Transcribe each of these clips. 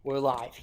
We're live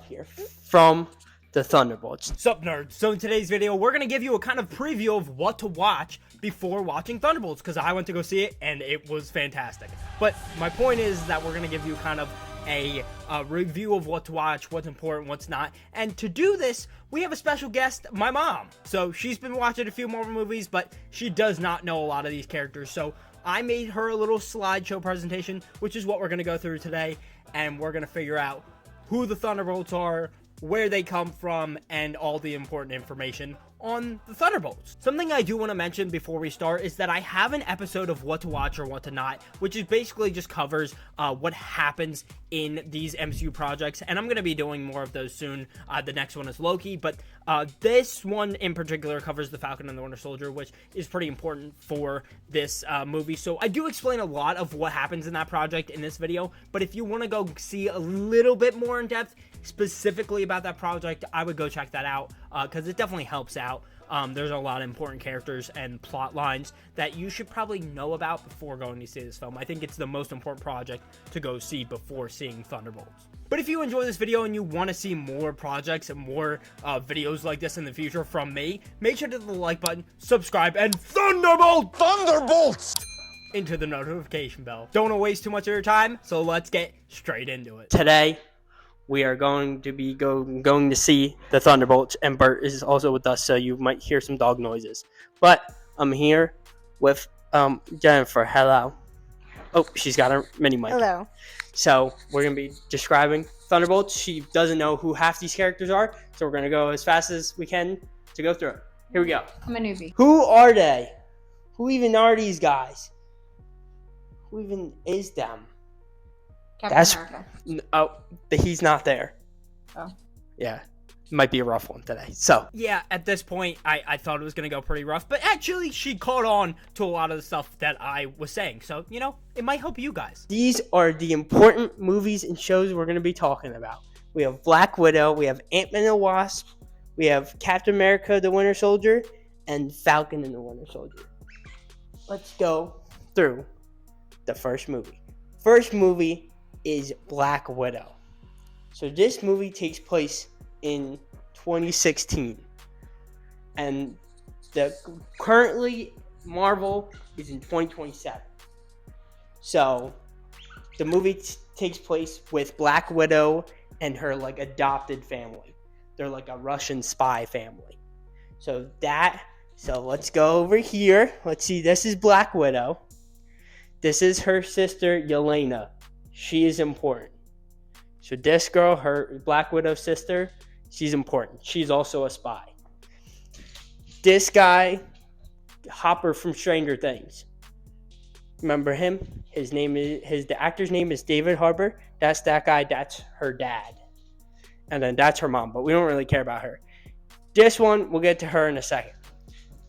here. From the Thunderbolts. Sup, nerds? So in today's video, we're going to give you a kind of preview of what to watch before watching Thunderbolts, because I went to go see it, and it was fantastic. But my point is that we're going to give you kind of a review of what to watch, what's important, what's not. And to do this, we have a special guest, my mom. So she's been watching a few more movies, but she does not know a lot of these characters. So I made her a little slideshow presentation, which is what we're going to go through today. And we're going to figure out who the Thunderbolts are, where they come from, and all the important information on the Thunderbolts. Something I do want to mention before we start is that I have an episode of What to Watch or What to Not, which is basically just covers what happens in these MCU projects, and I'm going to be doing more of those soon. The next one is Loki, but this one in particular covers the Falcon and the Winter Soldier, which is pretty important for this movie. So I do explain a lot of what happens in that project in this video, but if you want to go see a little bit more in depth, specifically about that project, I would go check that out because it definitely helps out. There's a lot of important characters and plot lines that you should probably know about before going to see this film. I think it's the most important project to go see before seeing Thunderbolts. But if you enjoy this video and you want to see more projects and more videos like this in the future from me, make sure to hit the like button, subscribe, and Thunderbolts into the notification bell. Don't want to waste too much of your time, so let's get straight into it. Today, we are going to be going to see the Thunderbolts, and Bert is also with us, so you might hear some dog noises. But I'm here with Jennifer. Hello. Oh, she's got her mini mic. Hello. So we're going to be describing Thunderbolts. She doesn't know who half these characters are, so we're going to go as fast as we can to go through it. Here we go. I'm a newbie. Who are they? Who even are these guys? Who even is them? Captain America. Oh, he's not there. Oh. Yeah. Might be a rough one today. So. Yeah, at this point, I thought it was going to go pretty rough. But actually, she caught on to a lot of the stuff that I was saying. So, you know, it might help you guys. These are the important movies and shows we're going to be talking about. We have Black Widow. We have Ant-Man and the Wasp. We have Captain America, the Winter Soldier. And Falcon and the Winter Soldier. Let's go through the first movie. First movie is Black Widow. So this movie takes place in 2016, and currently Marvel is in 2027. So the movie takes place with Black Widow and her adopted family. They're like a Russian spy family. So let's go over here. Let's see. This is Black Widow. This is her sister Yelena. She is important. So this girl, her Black Widow sister, she's important. She's also a spy. This guy, Hopper from Stranger Things. Remember him? The actor's name is David Harbour. That's that guy. That's her dad. And then that's her mom, but we don't really care about her. This one, we'll get to her in a second.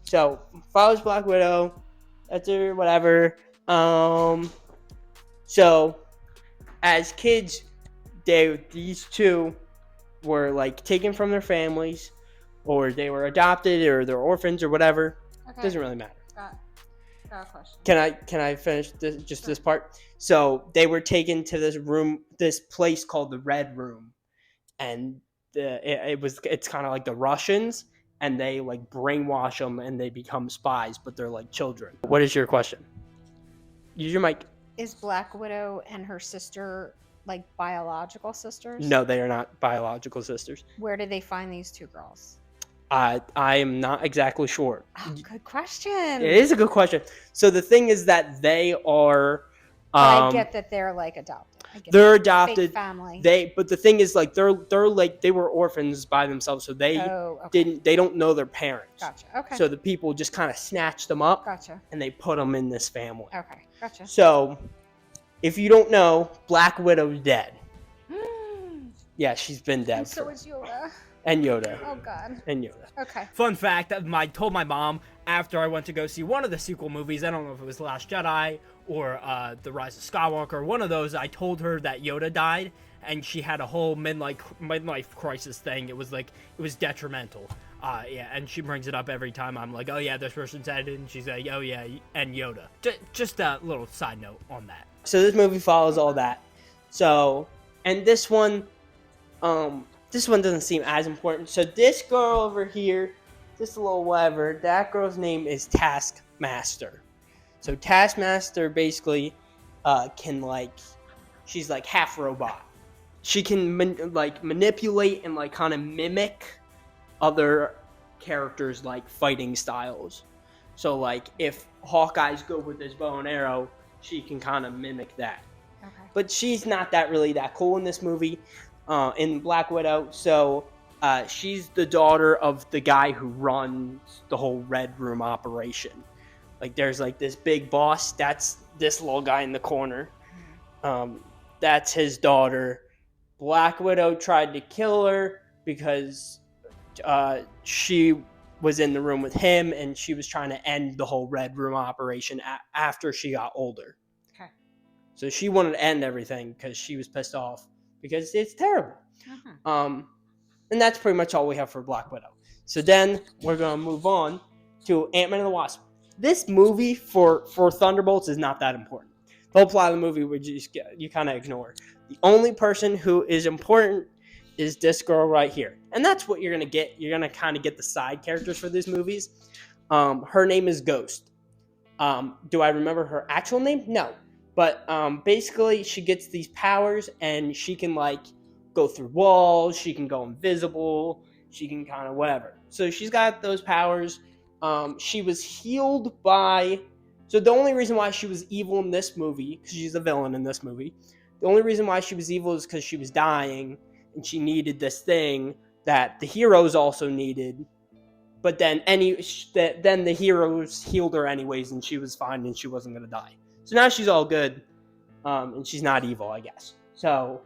So, follows Black Widow. That's her, whatever. So, as kids, these two were taken from their families, or they were adopted, or they're orphans, or whatever. Okay. Doesn't really matter. Got a question. Can I finish this part? So they were taken to this place called the Red Room, and it's kind of like the Russians, and they brainwash them, and they become spies, but they're like children. What is your question? Use your mic. Is Black Widow and her sister biological sisters? No, they are not biological sisters. Where did they find these two girls? I am not exactly sure. Oh, good question. It is a good question. So the thing is that they are. I get that they're adopted. They're adopted. Fake family. But the thing is they were orphans by themselves, so they they don't know their parents. Gotcha. Okay. So the people just kind of snatched them up. Gotcha. And they put them in this family. Okay. Gotcha. So, if you don't know, Black Widow's dead. Yeah, she's been dead. And so is Yoda. And Yoda. Oh, God. And Yoda. Okay. Fun fact, I told my mom after I went to go see one of the sequel movies, I don't know if it was The Last Jedi or The Rise of Skywalker, one of those, I told her that Yoda died, and she had a whole midlife crisis thing. It was detrimental. Yeah, and she brings it up every time I'm like, oh yeah, this person said it, and she's like, oh yeah, and Yoda. Just a little side note on that. So this movie follows all that. So And this one doesn't seem as important. So this girl over here, this little whatever, that girl's name is TaskMaster. So TaskMaster basically can like, she's like half robot. She can manipulate and like kind of mimic other characters like fighting styles. So like if Hawkeye's good with his bow and arrow, she can kind of mimic that. Okay. But she's not that cool in this movie, in Black Widow. So she's the daughter of the guy who runs the whole Red Room operation. Like there's like this big boss. That's this little guy in the corner. That's his daughter. Black Widow tried to kill her because she was in the room with him and she was trying to end the whole Red Room operation after she got older. Okay. So she wanted to end everything because she was pissed off because it's terrible. And that's pretty much all we have for Black Widow. So then we're going to move on to Ant-Man and the Wasp. This movie for Thunderbolts is not that important. The whole plot of the movie you kind of ignore. The only person who is important is this girl right here. And that's what you're going to get. You're going to kind of get the side characters for these movies. Her name is Ghost. Do I remember her actual name? No. But basically, she gets these powers, and she can, like, go through walls. She can go invisible. She can kind of whatever. So she's got those powers. She was healed by... So the only reason why she was evil in this movie, because she's a villain in this movie, the only reason why she was evil is because she was dying, and she needed this thing that the heroes also needed. But then the heroes healed her anyways, and she was fine, and she wasn't going to die. So now she's all good, and she's not evil, I guess. So,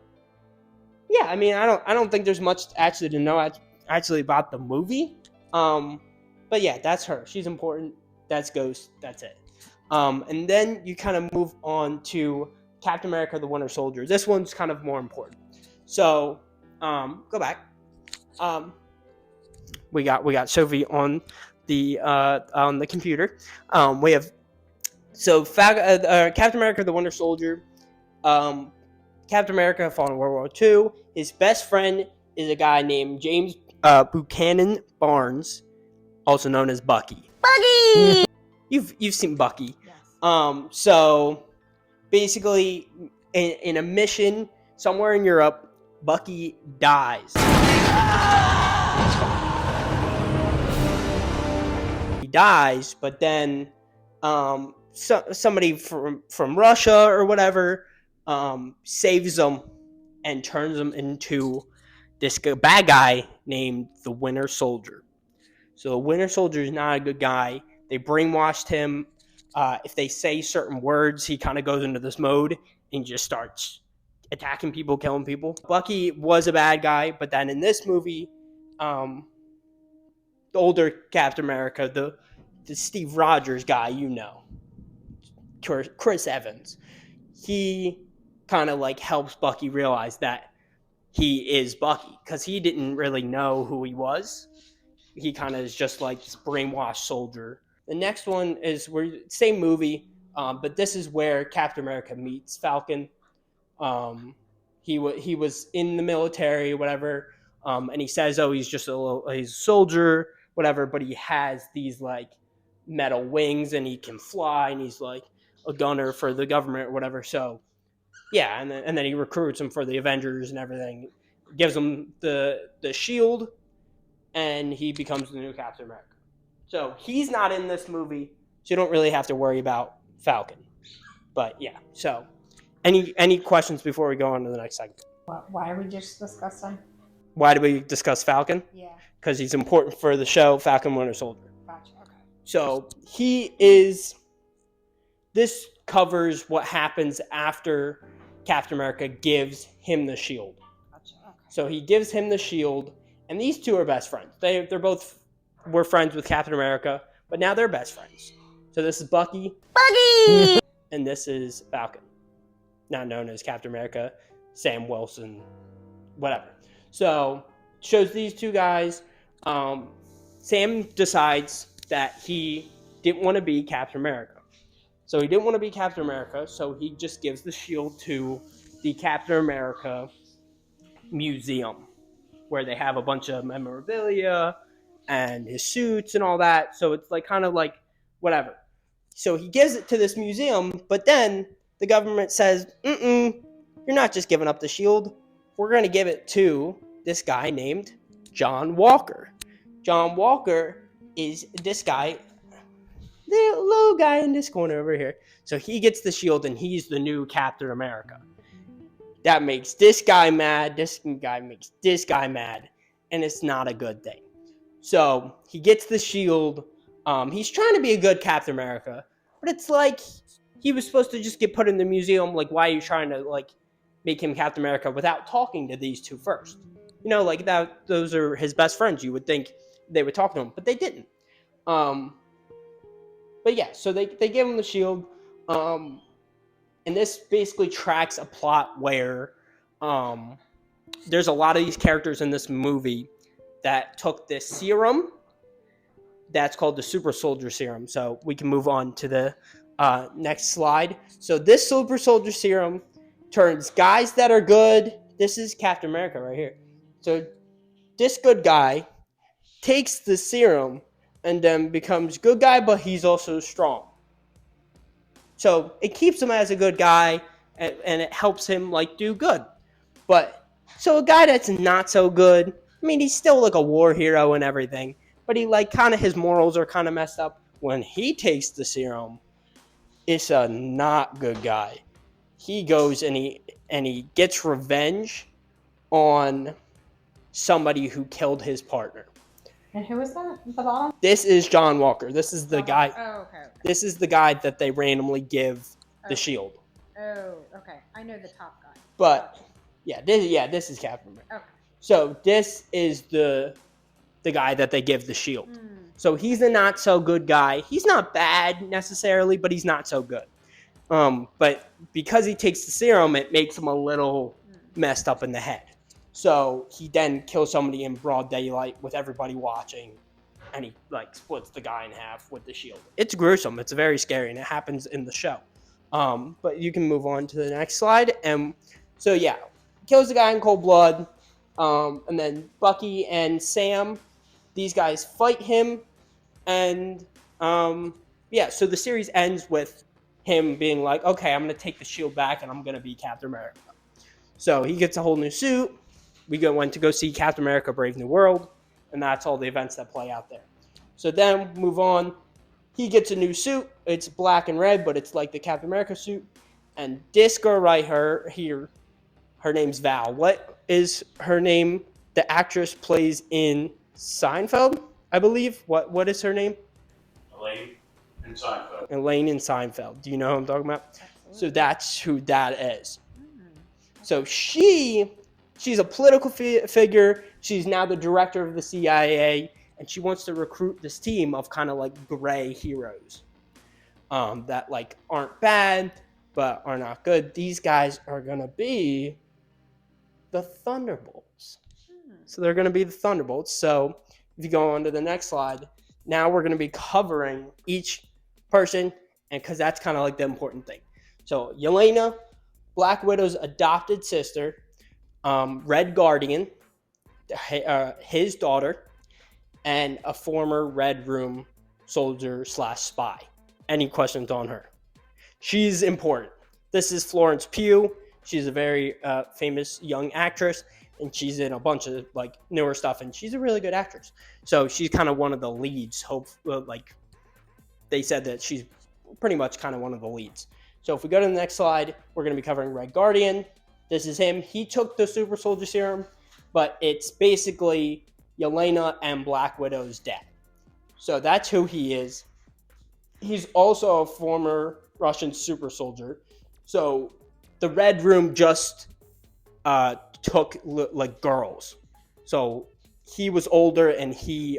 yeah, I mean, I don't think there's much actually to know actually about the movie. But yeah, that's her. She's important. That's Ghost. That's it. And then you kind of move on to Captain America: The Winter Soldier. This one's kind of more important. So, go back. We got Sophie on the computer. We have Captain America: The Winter Soldier. Captain America fought in World War II. His best friend is a guy named James Buchanan Barnes, also known as Bucky. Bucky. You've seen Bucky. Yes. So basically, in a mission somewhere in Europe, Bucky dies. He dies, but then somebody from Russia or whatever saves him and turns him into this bad guy named the Winter Soldier. So the Winter Soldier is not a good guy. They brainwashed him. If they say certain words, he kind of goes into this mode and just starts attacking people, killing people. Bucky was a bad guy, but then in this movie, the older Captain America, the Steve Rogers guy, Chris Evans, he kind of like helps Bucky realize that he is Bucky because he didn't really know who he was. He kind of is just like this brainwashed soldier. The next one is same movie, but this is where Captain America meets Falcon. He was in the military, whatever, and he says, "Oh, he's just he's a soldier, whatever." But he has these like metal wings, and he can fly, and he's like a gunner for the government or whatever. So, yeah, and then he recruits him for the Avengers and everything, gives him the shield, and he becomes the new Captain America. So he's not in this movie, so you don't really have to worry about Falcon. But yeah, so any questions before we go on to the next segment? Why are we just discussing? Why do we discuss Falcon? Yeah. Because he's important for the show, Falcon Winter Soldier. Gotcha. Okay. So this covers what happens after Captain America gives him the shield. Gotcha. Okay. So he gives him the shield, and these two are best friends. They're both were friends with Captain America, but now they're best friends. So this is Bucky, and this is Falcon, now known as Captain America, Sam Wilson, whatever. So shows these two guys. Sam decides that he didn't want to be Captain America. So he just gives the shield to the Captain America museum where they have a bunch of memorabilia and his suits and all that. So it's like kind of like whatever. So he gives it to this museum, but then the government says, you're not just giving up the shield. We're going to give it to this guy named John Walker. John Walker is this guy, the little guy in this corner over here. So he gets the shield, and he's the new Captain America. That makes this guy mad. This guy makes this guy mad, and it's not a good thing. So he gets the shield. He's trying to be a good Captain America, but it's like he was supposed to just get put in the museum. Like, why are you trying to like make him Captain America without talking to these two first? You know, like that. Those are his best friends. You would think they would talk to him, but they didn't. But yeah, so they gave him the shield. And this basically tracks a plot where there's a lot of these characters in this movie that took this serum that's called the Super Soldier Serum. So we can move on to the next slide. So this Super Soldier Serum turns guys that are good. This is Captain America right here. So this good guy takes the serum and then becomes good guy, but he's also strong. So it keeps him as a good guy, and it helps him like do good. But so a guy that's not so good, I mean, he's still like a war hero and everything, but he like kind of his morals are kind of messed up. When he takes the serum, it's a not good guy. He goes and he gets revenge on somebody who killed his partner. And who is that at the bottom? This is John Walker. This is the guy. Oh, okay. This is the guy that they randomly give the shield. Oh, okay. I know the top guy. But this is Captain America. Okay. So this is the guy that they give the shield. So he's a not so good guy. He's not bad necessarily, but he's not so good. But because he takes the serum, it makes him a little messed up in the head. So he then kills somebody in broad daylight with everybody watching, and he like splits the guy in half with the shield. It's gruesome. It's very scary, and it happens in the show. But you can move on to the next slide. And so yeah, kills the guy in cold blood. And then Bucky and Sam, these guys fight him, and so the series ends with him being like, okay, I'm gonna take the shield back, and I'm gonna be Captain America. So he gets a whole new suit. We went to go see Captain America Brave New World, and that's all the events that play out there. So then move on. He gets a new suit. It's black and red, but it's like the Captain America suit. And this girl right here, her name's Val. What is her name? The actress plays in Seinfeld, I believe. What is her name? Elaine in Seinfeld. Elaine in Seinfeld. Do you know who I'm talking about? Absolutely. So that's who that is. So she's a political figure. She's now the director of the CIA, and she wants to recruit this team of kind of like gray heroes that like aren't bad but are not good. These guys are gonna be the Thunderbolts. So they're gonna be the Thunderbolts. So if you go on to the next slide, now we're gonna be covering each person, and because that's kind of like the important thing. So Yelena, Black Widow's adopted sister. Red Guardian, his daughter, and a former Red Room soldier / spy. Any questions on her? She's important. This is Florence Pugh. She's a very famous young actress, and she's in a bunch of like newer stuff, and she's a really good actress. So she's kind of one of the leads. Like they said that she's pretty much kind of one of the leads. So if we go to the next slide, we're going to be covering Red Guardian. This is him. He took the Super Soldier Serum, but it's basically Yelena and Black Widow's dad. So that's who he is. He's also a former Russian super soldier. So the Red Room just took like girls. So he was older, and he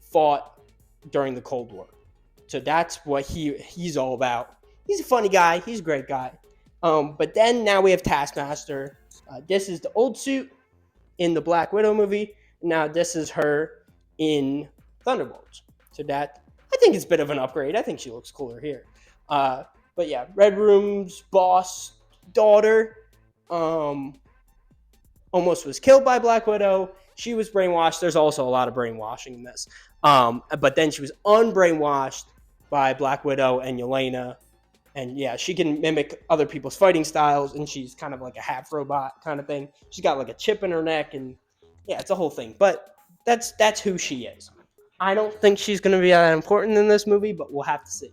fought during the Cold War. So that's what he's all about. He's a funny guy. He's a great guy. But then now we have TaskMaster. This is the old suit in the Black Widow movie. Now this is her in Thunderbolts. So that, I think it's a bit of an upgrade. I think she looks cooler here. But yeah, Red Room's boss daughter. almost was killed by Black Widow. She was brainwashed. There's also a lot of brainwashing in this. But then she was unbrainwashed by Black Widow and Yelena. And yeah, she can mimic other people's fighting styles, and she's kind of like a half robot kind of thing. She's got like a chip in her neck, and yeah, it's a whole thing. But that's who she is. I don't think she's going to be that important in this movie, but we'll have to see.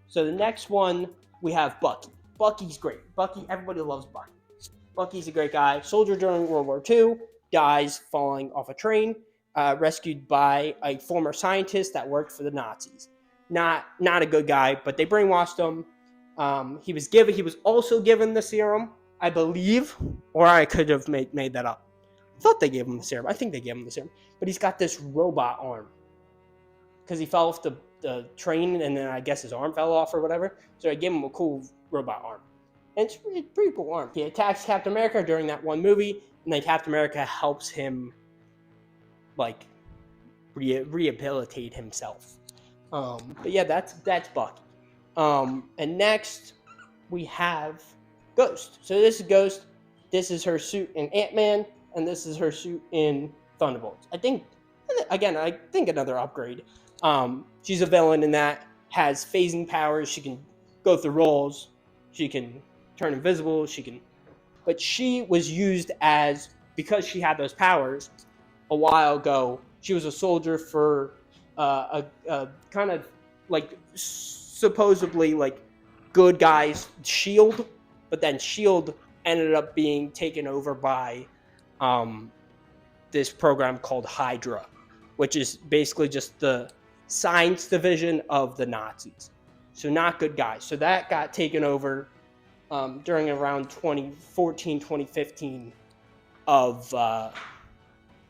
So the next one, we have Bucky. Bucky's great. Bucky, everybody loves Bucky. Bucky's a great guy. Soldier during World War II, dies falling off a train, rescued by a former scientist that worked for the Nazis. Not a good guy, but they brainwashed him. He was also given the serum, I believe, or I could have made that up. I thought they gave him the serum. I think they gave him the serum. But he's got this robot arm. Because he fell off the train, and then I guess his arm fell off or whatever. So I gave him a cool robot arm. And it's a pretty cool arm. He attacks Captain America during that one movie, and then Captain America helps him, like, rehabilitate himself. But yeah, that's Bucky. And next, we have Ghost. So this is Ghost. This is her suit in Ant-Man, and this is her suit in Thunderbolts. I think another upgrade. She's a villain in that, has phasing powers. She can go through walls. She can turn invisible. But she was used because she had those powers a while ago. She was a soldier for a kind of like supposedly like good guys SHIELD, but then SHIELD ended up being taken over by this program called Hydra, which is basically just the science division of the Nazis. So not good guys. So that got taken over during around 2014, 2015 of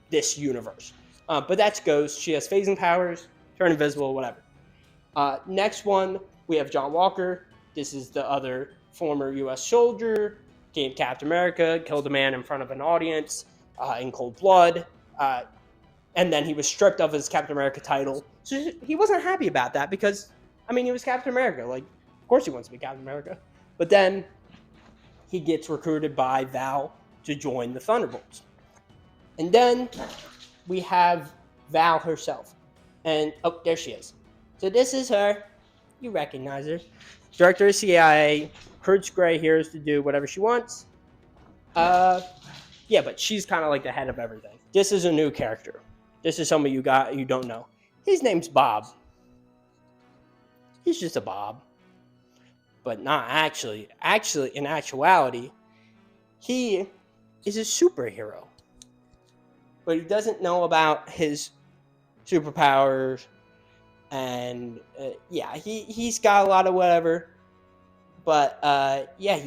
this universe. But that's Ghost. She has phasing powers, turn invisible, whatever. Next one, we have John Walker. This is the other former U.S. soldier, became Captain America, killed a man in front of an audience in cold blood. And then he was stripped of his Captain America title. So he wasn't happy about that because, I mean, he was Captain America. Like, of course he wants to be Captain America. But then he gets recruited by Val to join the Thunderbolts. And then we have Val herself. And, oh, there she is. So this is her. You recognize her. Director of CIA. Kurt's gray hairs to do whatever she wants. Yeah, but she's kind of like the head of everything. This is a new character. This is someone you don't know. His name's Bob. He's just a Bob. But not actually. Actually, in actuality, he is a superhero. But he doesn't know about his superpowers. And, yeah, he's got a lot of whatever. But, yeah,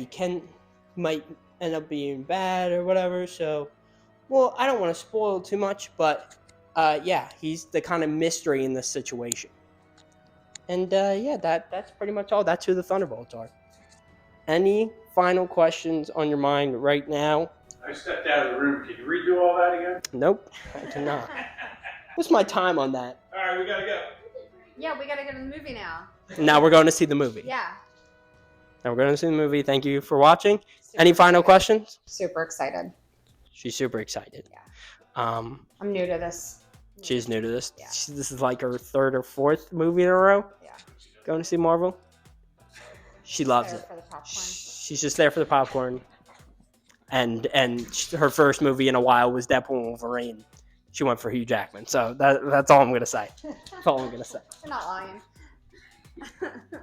might end up being bad or whatever. So, well, I don't want to spoil too much. But, yeah, he's the kind of mystery in this situation. And, yeah, that's pretty much all. That's who the Thunderbolts are. Any final questions on your mind right now? I stepped out of the room. Can you redo all that again? Nope, I cannot. What's my time on that? All right, we gotta go. Yeah, we gotta go to the movie now. Now we're going to see the movie. Yeah. Now we're going to see the movie. Thank you for watching. Super Any final excited. questions? Super excited. She's super excited. Yeah. I'm new to this. She's new to this. Yeah. This is like her third or fourth movie in a row. Yeah. Going to see Marvel. She loves There it. for the popcorn. She's just there for the popcorn. And her first movie in a while was Deadpool and Wolverine. She went for Hugh Jackman. So that's all I'm going to say. That's all I'm going to say. You're not lying.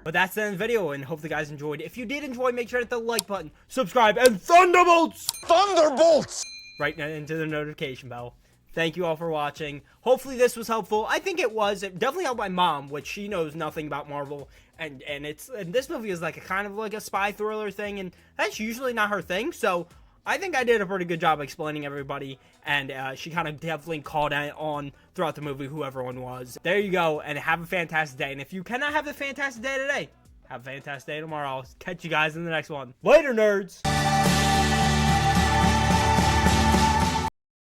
But that's the end of the video, and hope the guys enjoyed. If you did enjoy, make sure to hit the like button, subscribe, and Thunderbolts! Thunderbolts! Right into the notification bell. Thank you all for watching. Hopefully this was helpful. I think it was. It definitely helped my mom, which she knows nothing about Marvel. And this movie is like a kind of like a spy thriller thing, and that's usually not her thing. So I think I did a pretty good job explaining everybody, and she kind of definitely called on throughout the movie who everyone was. There you go, and have a fantastic day. And if you cannot have a fantastic day today, have a fantastic day tomorrow. I'll catch you guys in the next one. Later, nerds!